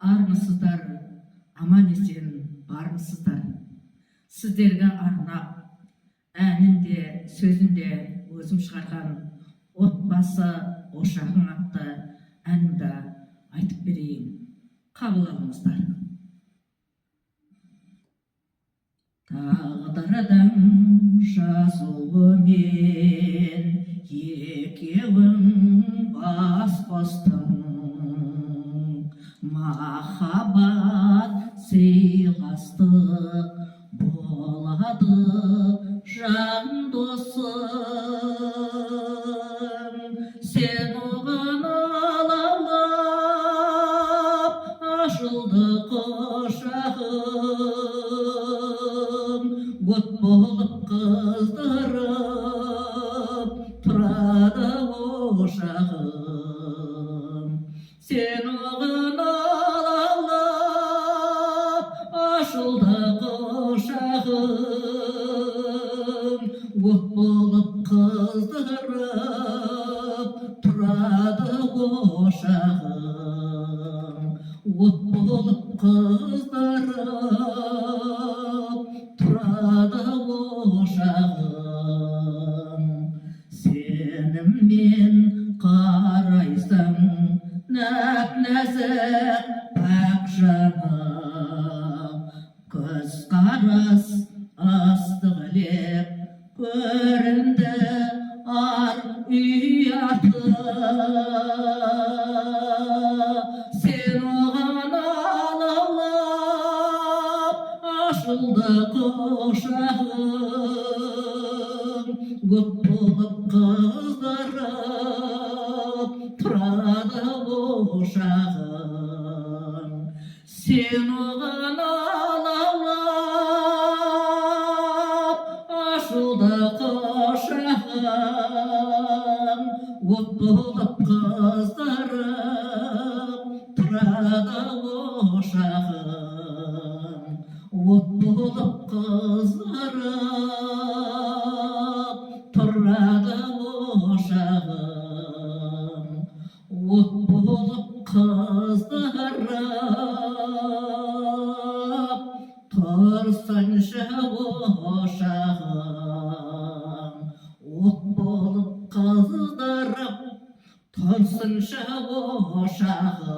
Армысыздар, аман есен бармысыздар. Сіздерге арнап әнінде, сөзінде өзім шығарған отбасы ошағың атты әнді айтып берейін. Қабыл алыңыздар. Тағдырдың жазуымен екеуің бас қостың, махаббат сыйластық болады жан досың. Сен оған алаулап ашылды құшағың, от болып қыздырып тұрады ошағың. Сен оған алаулап ашылды құшағың, от болып қыздырып тұрады ошағың. От болып қыздырып тұрады ошағың. Сеніммен қарайсың нәп-нәзік пәк жаным, көзқарас ыстық леп көрінді ар ұяты. Сен оған алаулап ашылды құшағың, от болып қыздырып тұрады ошағың. Сен оған алаулап ашылды құшағың, от болып қыздырып тұрады ошағың. От болып қыздырып тұрады ошағың. От болып қыздырып тұрсыншы ошағың. От болып қыздырып тұрсыншы ошағың.